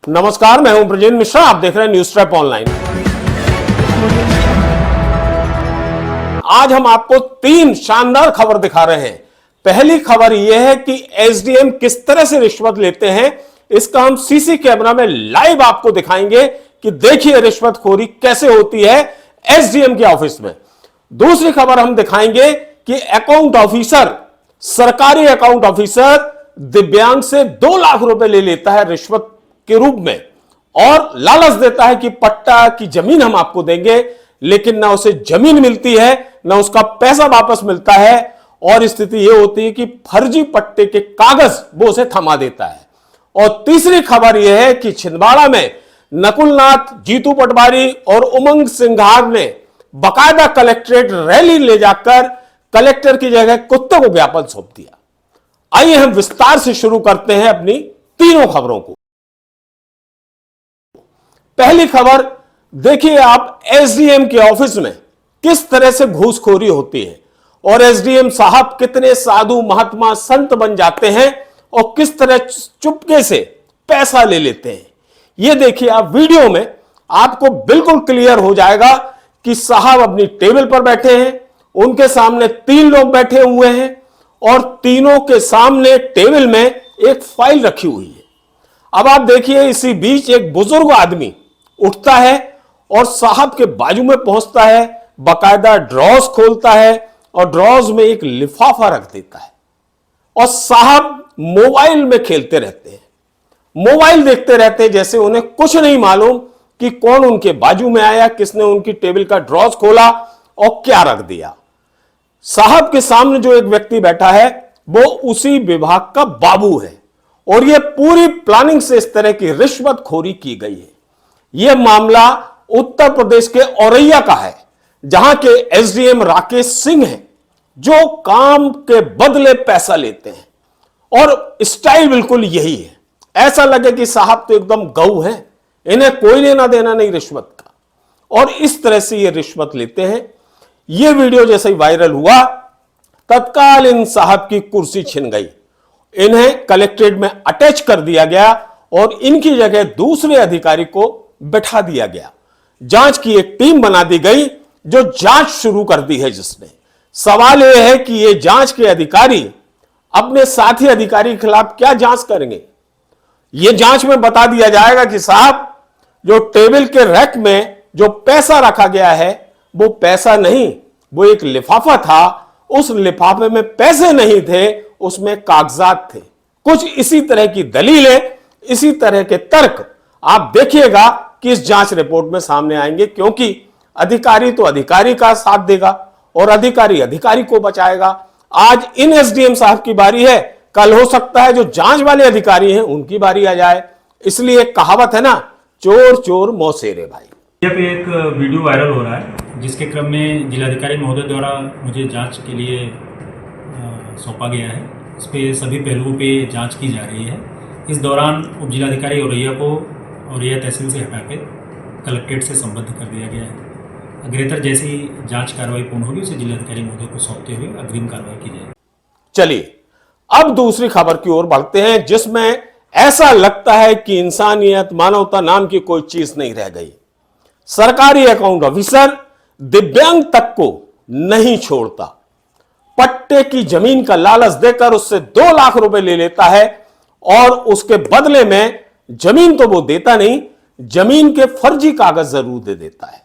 नमस्कार, मैं हूं ब्रजेंद्र मिश्रा। आप देख रहे हैं न्यूज ट्रैप ऑनलाइन। आज हम आपको 3 शानदार खबर दिखा रहे हैं। पहली खबर यह है कि एसडीएम किस तरह से रिश्वत लेते हैं, इसका हम सीसी कैमरा में लाइव आपको दिखाएंगे कि देखिए रिश्वतखोरी कैसे होती है एसडीएम के ऑफिस में। दूसरी खबर हम दिखाएंगे कि अकाउंट ऑफिसर, सरकारी अकाउंट ऑफिसर दिव्यांग से 2 लाख रुपए ले लेता है रिश्वत के रूप में और लालच देता है कि पट्टा की जमीन हम आपको देंगे, लेकिन ना उसे जमीन मिलती है ना उसका पैसा वापस मिलता है और स्थिति यह होती है कि फर्जी पट्टे के कागज वो उसे थमा देता है। और तीसरी खबर यह है कि छिंदवाड़ा में नकुलनाथ, जीतू पटवारी और उमंग सिंघार ने बाकायदा कलेक्ट्रेट रैली ले जाकर कलेक्टर की जगह कुत्ते को ज्ञापन सौंप दिया। आइए हम विस्तार से शुरू करते हैं अपनी तीनों खबरों को। पहली खबर देखिए आप, एसडीएम के ऑफिस में किस तरह से घूसखोरी होती है और एसडीएम साहब कितने साधु महात्मा संत बन जाते हैं और किस तरह चुपके से पैसा ले लेते हैं। यह देखिए आप वीडियो में, आपको बिल्कुल क्लियर हो जाएगा कि साहब अपनी टेबल पर बैठे हैं, उनके सामने 3 लोग बैठे हुए हैं और तीनों के सामने टेबल में एक फाइल रखी हुई है। अब आप देखिए इसी बीच एक बुजुर्ग आदमी उठता है और साहब के बाजू में पहुंचता है, बाकायदा ड्रॉज खोलता है और ड्रॉज में एक लिफाफा रख देता है और साहब मोबाइल में खेलते रहते हैं, मोबाइल देखते रहते हैं, जैसे उन्हें कुछ नहीं मालूम कि कौन उनके बाजू में आया, किसने उनकी टेबल का ड्रॉज खोला और क्या रख दिया। साहब के सामने जो एक व्यक्ति बैठा है वो उसी विभाग का बाबू है और यह पूरी प्लानिंग से इस तरह की रिश्वतखोरी की गई है। यह मामला उत्तर प्रदेश के औरैया का है, जहां के एसडीएम राकेश सिंह हैं, जो काम के बदले पैसा लेते हैं और स्टाइल बिल्कुल यही है। ऐसा लगे कि साहब तो एकदम गऊ हैं, इन्हें कोई लेना देना नहीं रिश्वत का, और इस तरह से ये रिश्वत लेते हैं। यह वीडियो जैसे ही वायरल हुआ तत्काल इन साहब की कुर्सी छिन गई, इन्हें कलेक्ट्रेट में अटैच कर दिया गया और इनकी जगह दूसरे अधिकारी को बैठा दिया गया। जांच की एक टीम बना दी गई जो जांच शुरू कर दी है। जिसने सवाल यह है कि ये जांच के अधिकारी अपने साथी अधिकारी के खिलाफ क्या जांच करेंगे। यह जांच में बता दिया जाएगा कि साहब जो टेबल के रैक में जो पैसा रखा गया है वो पैसा नहीं, वो एक लिफाफा था, उस लिफाफे में पैसे नहीं थे, उसमें कागजात थे। कुछ इसी तरह की दलीलें, इसी तरह के तर्क आप देखिएगा कि इस जांच रिपोर्ट में सामने आएंगे, क्योंकि अधिकारी तो अधिकारी का साथ देगा और अधिकारी अधिकारी को बचाएगा। आज इन एसडीएम साहब की बारी है, कल हो सकता है जो जांच वाले अधिकारी हैं उनकी बारी आ जाए। इसलिए एक कहावत है ना, चोर चोर मौसेरे भाई। यहाँ पे एक वीडियो वायरल हो रहा है जिसके क्रम में जिलाधिकारी महोदय द्वारा मुझे जांच के लिए सौंपा गया है। इस पे सभी पहलुओं पे जांच की जा रही है। इस दौरान उप जिलाधिकारी औरैया को औरैया तहसील से हटा के कलेक्ट्रेट से संबद्ध कर दिया गया है। अग्रेतर जैसी जांच कार्रवाई पूर्ण होगी उसे जिलाधिकारी महोदय को सौंपते हुए अग्रिम कार्रवाई की जाएगी। चलिए अब दूसरी खबर की ओर बढ़ते हैं, जिसमें ऐसा लगता है कि इंसानियत, मानवता नाम की कोई चीज नहीं रह गई। सरकारी अकाउंट ऑफिसर दिव्यांग तक को नहीं छोड़ता, पट्टे की जमीन का लालच देकर उससे 2 लाख रुपए ले लेता है और उसके बदले में जमीन तो वो देता नहीं, जमीन के फर्जी कागज जरूर दे देता है।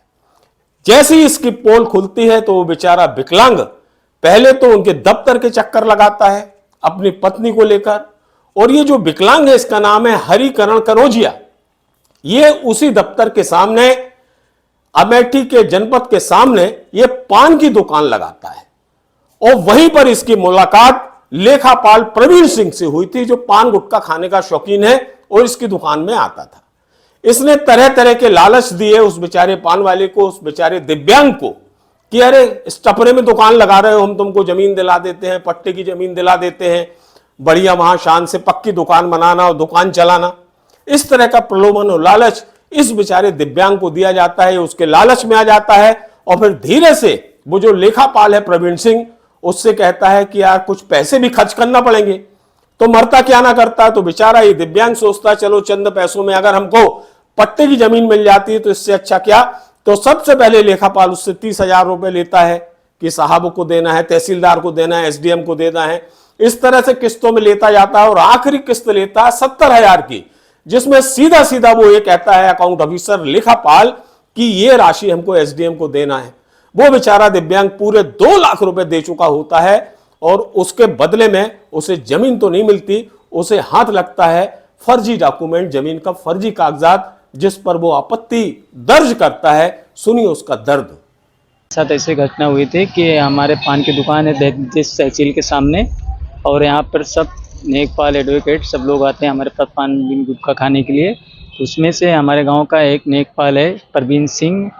जैसे ही इसकी पोल खुलती है तो वो बेचारा विकलांग पहले तो उनके दफ्तर के चक्कर लगाता है अपनी पत्नी को लेकर, और ये जो विकलांग है इसका नाम है हरिकरण करोजिया। ये उसी दफ्तर के सामने, अमेठी के जनपद के सामने, ये पान की दुकान लगाता है और वहीं पर इसकी मुलाकात लेखापाल प्रवीण सिंह से हुई थी, जो पान गुटखा खाने का शौकीन है और इसकी दुकान में आता था। इसने तरह तरह के लालच दिए उस बेचारे पान वाले को, उस बेचारे दिव्यांग को, कि अरे इस टपरे में दुकान लगा रहे हो, हम तुमको जमीन दिला देते हैं, पट्टे की जमीन दिला देते हैं, बढ़िया वहां शान से पक्की दुकान बनाना और दुकान चलाना। इस तरह का प्रलोभन और लालच इस बेचारे दिव्यांग को दिया जाता है, उसके लालच में आ जाता है और फिर धीरे से वो जो लेखापाल है प्रवीण सिंह, उससे कहता है कि यार कुछ पैसे भी खर्च करना पड़ेंगे, तो मरता क्या ना करता। तो बेचारा ये दिव्यांग सोचता चलो चंद पैसों में अगर हमको पट्टे की जमीन मिल जाती है तो इससे अच्छा क्या। तो सबसे पहले लेखापाल उससे 30,000 रुपए लेता है कि साहब को देना है, तहसीलदार को देना है, एसडीएम को देना है। इस तरह से किस्तों में लेता जाता है और आखिरी किस्त लेता है 70,000 की, जिसमें सीधा सीधा वो ये कहता है अकाउंट ऑफिसर लेखापाल कि ये राशि हमको एसडीएम को देना है। वो बेचारा दिव्यांग पूरे 2 लाख रुपए दे चुका होता है और उसके बदले में उसे जमीन तो नहीं मिलती, उसे हाथ लगता है फर्जी डॉक्यूमेंट, जमीन का फर्जी कागजात, जिस पर वो आपत्ति दर्ज करता है। सुनिए उसका दर्द। साथ ऐसी घटना हुई थी कि हमारे पान की दुकान है जिस तहसील के सामने, और यहाँ पर सब नेकपाल एडवोकेट सब लोग आते हैं हमारे पास पान बीन गुटखा खाने के लिए। उसमें से हमारे गांव का एक नेकपाल है परवीन सिंह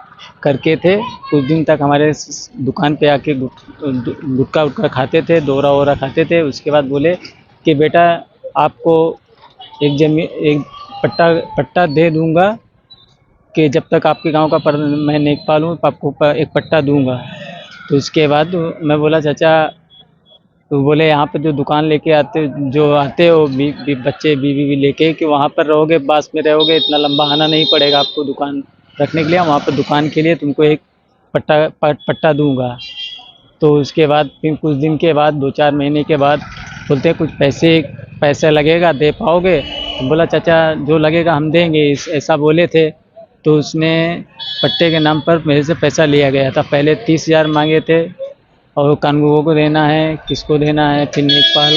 करके थे, कुछ दिन तक हमारे दुकान पे आके गुटखा उटखा खाते थे, दोहरा वोरा खाते थे। उसके बाद बोले कि बेटा आपको एक पट्टा दे दूंगा कि जब तक आपके गांव का मैं नेकपाल हूँ आपको एक पट्टा दूंगा। तो उसके बाद मैं बोला चाचा, तो बोले यहाँ पे जो दुकान लेके आते हो बच्चे बीवी लेके कि वहाँ पर रहोगे, पास में रहोगे, इतना लंबा आना नहीं पड़ेगा आपको दुकान रखने के लिए, वहाँ पर दुकान के लिए तुमको एक पट्टा दूंगा। तो उसके बाद फिर कुछ दिन के बाद 2-4 महीने के बाद बोलते हैं कुछ पैसे लगेगा, दे पाओगे? तो बोला चाचा जो लगेगा हम देंगे, ऐसा बोले थे। तो उसने पट्टे के नाम पर मेरे से पैसा लिया गया था। पहले 30,000 मांगे थे और कानूनगों को देना है, किसको देना है, फिर नेकपाल,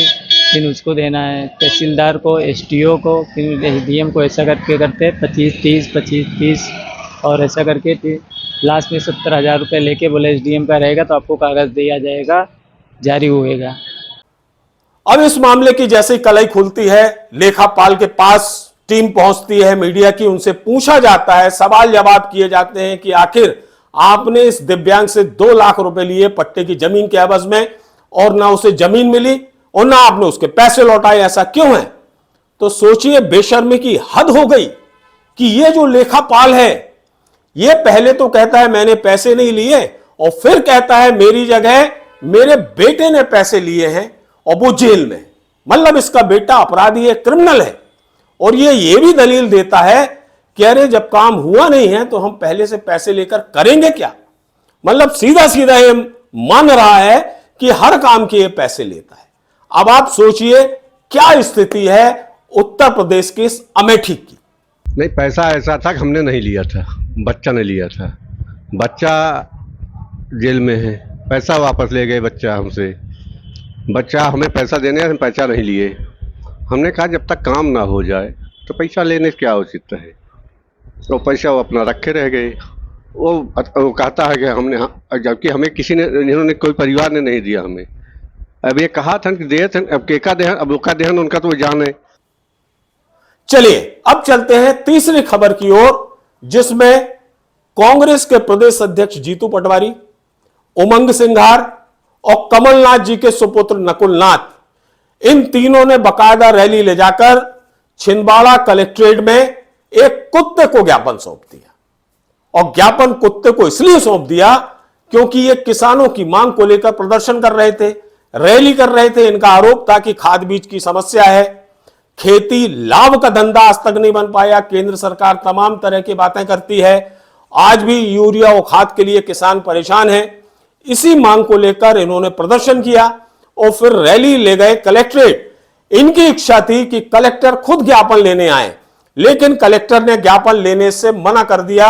फिर उसको देना है, तहसीलदार को, एसटीओ को, फिर एसडीएम को, ऐसा करके करते 25-30 और ऐसा करके फिर लास्ट में 70,000 रुपये लेके बोले एसडीएम का रहेगा तो आपको कागज़ दिया जाएगा, जारी होएगा। अब इस मामले की जैसे ही कलई खुलती है, लेखापाल के पास टीम पहुंचती है मीडिया की, उनसे पूछा जाता है, सवाल जवाब किए जाते हैं कि आखिर आपने इस दिव्यांग से 2 लाख रुपए लिए पट्टे की जमीन के एवज में और ना उसे जमीन मिली और ना आपने उसके पैसे लौटाए, ऐसा क्यों है? तो सोचिए बेशर्मी की हद हो गई कि ये जो लेखापाल है ये पहले तो कहता है मैंने पैसे नहीं लिए और फिर कहता है मेरी जगह मेरे बेटे ने पैसे लिए हैं और वो जेल में। मतलब इसका बेटा अपराधी है, क्रिमिनल है। और ये भी दलील देता है कि अरे जब काम हुआ नहीं है तो हम पहले से पैसे लेकर करेंगे क्या। मतलब सीधा सीधा ये मान रहा है कि हर काम के ये पैसे लेता है। अब आप सोचिए क्या स्थिति है उत्तर प्रदेश के इस अमेठी की। नहीं, पैसा ऐसा था कि हमने नहीं लिया था, बच्चा ने लिया था। बच्चा जेल में है, पैसा वापस ले गए बच्चा हमसे। बच्चा हमें पैसा देने, हम पैसा नहीं लिए। हमने कहा जब तक काम ना हो जाए तो पैसा लेने से क्या उचित है। तो पैसा वो अपना रखे रह गए। वो कहता है कि हमने, जबकि हमें किसी ने, इन्होंने कोई परिवार ने नहीं दिया हमें। अब ये कहा था कि दे थे, अब केका देहन, अब उनका देहन उनका तो वो जाने। चलिए अब चलते हैं तीसरी खबर की ओर, जिसमें कांग्रेस के प्रदेश अध्यक्ष जीतू पटवारी, उमंग सिंघार और कमलनाथ जी के सुपुत्र नकुल नाथ, इन तीनों ने बकायदा रैली ले जाकर छिंदवाड़ा कलेक्ट्रेट में एक कुत्ते को ज्ञापन सौंप दिया। और ज्ञापन कुत्ते को इसलिए सौंप दिया क्योंकि ये किसानों की मांग को लेकर प्रदर्शन कर रहे थे, रैली कर रहे थे। इनका आरोप था कि खाद बीज की समस्या है, खेती लाभ का धंधा आज तक नहीं बन पाया, केंद्र सरकार तमाम तरह की बातें करती है, आज भी यूरिया और खाद के लिए किसान परेशान है। इसी मांग को लेकर इन्होंने प्रदर्शन किया और फिर रैली ले गए कलेक्ट्रेट। इनकी इच्छा थी कि कलेक्टर खुद ज्ञापन लेने आए, लेकिन कलेक्टर ने ज्ञापन लेने से मना कर दिया,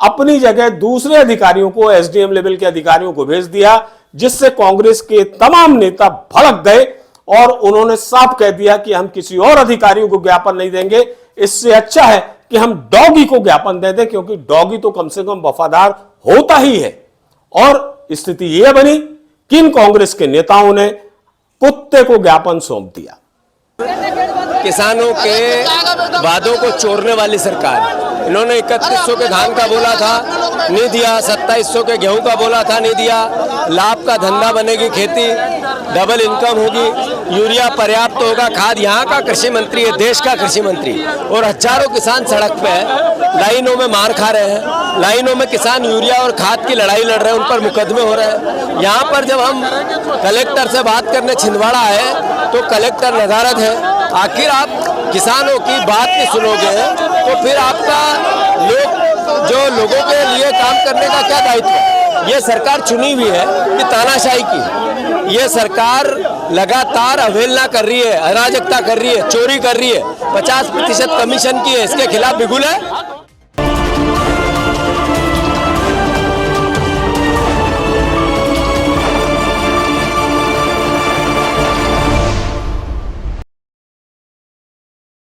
अपनी जगह दूसरे अधिकारियों को, एसडीएम लेवल के अधिकारियों को भेज दिया, जिससे कांग्रेस के तमाम नेता भड़क गए और उन्होंने साफ कह दिया कि हम किसी और अधिकारियों को ज्ञापन नहीं देंगे, इससे अच्छा है कि हम डॉगी को ज्ञापन दे दें, क्योंकि डॉगी तो कम से कम वफादार होता ही है। और स्थिति यह बनी कि इन कांग्रेस के नेताओं ने कुत्ते को ज्ञापन सौंप दिया। किसानों के वादों को चोरने वाली सरकार, इन्होंने 3100 के धान का बोला था, नहीं दिया। 2700 के गेहूं का बोला था, नहीं दिया। लाभ का धंधा बनेगी खेती, डबल इनकम होगी, यूरिया पर्याप्त होगा, खाद। यहाँ का कृषि मंत्री है, देश का कृषि मंत्री, और हजारों किसान सड़क पे हैं, लाइनों में मार खा रहे हैं, लाइनों में किसान यूरिया और खाद की लड़ाई लड़ रहे हैं, उन पर मुकदमे हो रहे हैं। यहाँ पर जब हम कलेक्टर से बात करने छिंदवाड़ा आए तो कलेक्टर नदारद है। आखिर आप किसानों की बात नहीं सुनोगे तो फिर आपका लोगों के लिए काम करने का क्या दायित्व है? ये सरकार चुनी हुई है कि तानाशाही की। ये सरकार लगातार अवहेलना कर रही है, अराजकता कर रही है, चोरी कर रही है, 50% कमीशन की है, इसके खिलाफ बिगुल है।